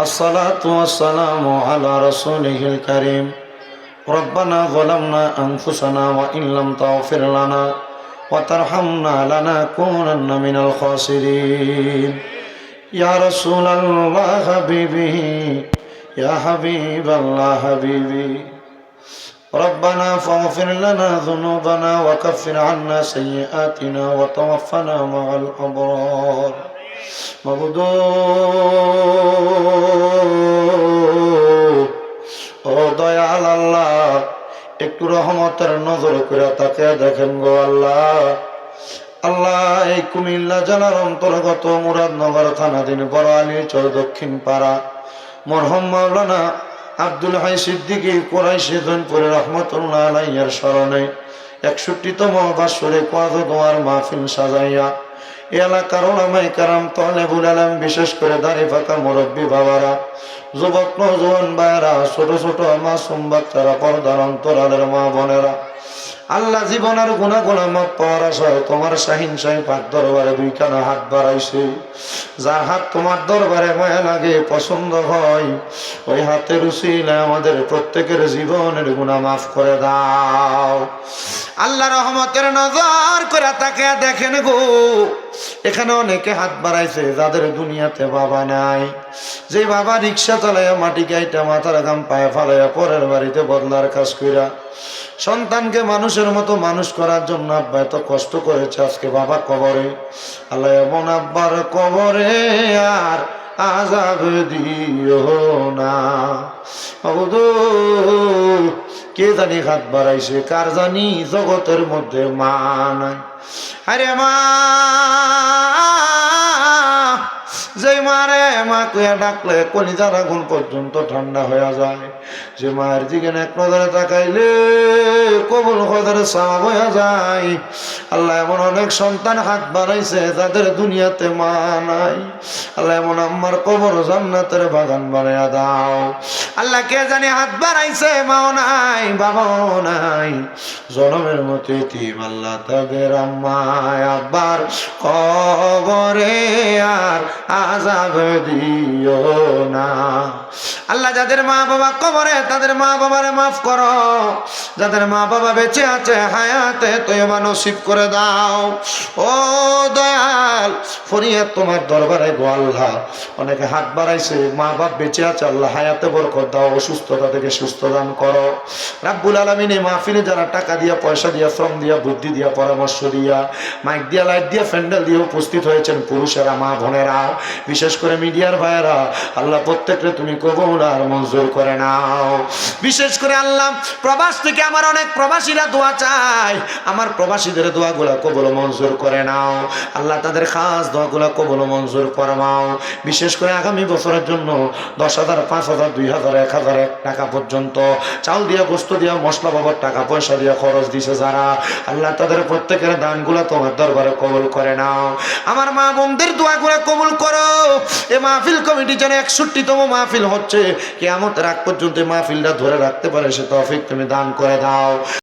الصلاة والسلام على رسوله الكريم ربنا ظلمنا أنفسنا وإن لم تغفر لنا وترحمنا لنكونن من الخاسرين يا رسول الله حبيبي يا حبيب الله حبيبي ربنا فاغفر لنا ذنوبنا وكفر عنا سيئاتنا وتوفنا مع الأبرار মাবুদ ও দয়াল আল্লাহ, একটু রহমতের নজর করে তাকে দেখেন গো আল্লাহ। আল্লাহ, এই কুমিল্লা জেলার অন্তর্গত মুরাদনগর থানাধীন বড় আলীচর দক্ষিণ পাড়া মরহুম মাওলানা আব্দুল হাই সিদ্দিকী কুরাইশি জৈনপুরে রহমতুল্লাহ আলাইহির স্মরণে 61তম বাৎসরে ওয়াজ ও দোয়ার মাহফিল সাজাইয়া এলাকার উলামায়ে কেরাম, তালেবুল ইলম, বিশেষ করে দাড়ি পাকা মুরব্বী বাবারা, যুবক নওজোয়ান ভাইয়েরা, ছোট ছোট মাসুম বাচ্চারা, পর্দার অন্তরালের মা বোনেরা, আল্লাহ জীবনের গুনাহগুলো মাফ পাওয়ার আশায় তোমার শাহিন শাহী পাক দরবারে দুইখানা হাত বাড়াইছে। যার হাত তোমার দরবারে মায়া লাগে, পছন্দ হয়, ওই হাতের উসিলায় আমাদের প্রত্যেকের জীবনের গুনাহ মাফ করে দাও। আল্লাহ রহমতের নজর করে তাকে দেখেন গো। এখানে অনেকে হাত বাড়াইছে যাদের দুনিয়াতে বাবা নাই, যে বাবা রিক্সা চালাইয়া মাটি গাইটা মাথার ঘাম পায়ে ফালাইয়া পরের বাড়িতে বদলার কাজ কইরা সন্তানকে মানুষের মতো মানুষ করার জন্য আব্বা এত কষ্ট করেছে, আজকে বাবা কবরে। আল্লাহ, এমন আব্বার কবরে আর আযাব দিও না। কে জানি হাত বাড়াইছে, কার জানি জগতের মধ্যে মা নাই। আরে মা, যে মারে মা কইয়া ডাকলে কলিজার আগুন পর্যন্ত ঠান্ডা হয়ে যায়, যে মায়ের দিকে এক নজরে তাকাইলে কবুল কদরে সওয়াব হয়ে যায়। আল্লাহ, এমন অনেক সন্তান হাত বাড়াইছে যাদের দুনিয়াতে মা নাই। আল্লাহ, এমন আম্মার কবর জান্নাতের বাগান বানাইয়া দাও। আল্লাহ, কে জানি হাত বাড়াইছে, মাও নাই, বাবাও নাই, জনমের মতো এতিম। আল্লাহ, তাদের আম্মায় আব্বার কবরে আর আযাব দিও না। আল্লাহ, যাদের মা বাবা কবরে তাদের মা বাবারে মাফ করো, যাদের মা বাবা বেঁচে আছে হায়াতে তয়বা নসিব করে দাও। ও দয়াল, ফরিয়াদ তোমার দরবারে গো আল্লাহ। অনেকে হাত বাড়াইছে, মা বাপ বেঁচে আছে, আল্লাহ হায়াতে বরকত দাও, অসুস্থতা থেকে সুস্থ দান করো। রাব্বুল আলামিন, এই মাহফিলে যারা টাকা দিয়া, পয়সা দিয়া, শ্রম দিয়া, বুদ্ধি দিয়া, পরামর্শ দিয়া, মাইক দিয়া, লাইট দিয়া, প্যান্ডেল দিয়ে উপস্থিত হয়েছেন পুরুষেরা, মা বোনেরা, বিশেষ করে মিডিয়ার ভাইয়েরা, আল্লাহ প্রত্যেককে তুমি কবুল আর মঞ্জুর করে নাও। বিশেষ করে আল্লাহ, প্রবাস থেকে আমার অনেক প্রবাসীরা দোয়া চায়, আমার প্রবাসীদের দোয়াগুলা কবুল মঞ্জুর করে নাও। আল্লাহ, তাদের খাস দোয়াগুলা কবুল মঞ্জুর ফরমাও। বিশেষ করে আগামী বছরের জন্য 10,000, 5,000, 2,000, 1,000 টাকা পর্যন্ত চাল দিয়া, গোস্ত দিয়া, মশলা বাবদ টাকা পয়সা দিয়া খরচ দিছে যারা, আল্লাহ তাদের প্রত্যেকের দানগুলা তোমার দরবারে কবুল করে নাও। আমার মা বোনদের দোয়াগুলা কবুল করো। এ মাহফিল কমিটি যেন 61তম মাহফিল হচ্ছে, কিয়ামতের আগ পর্যন্ত মাহফিলটা ধরে রাখতে পারে সে তৌফিক তুমি দান করে দাও।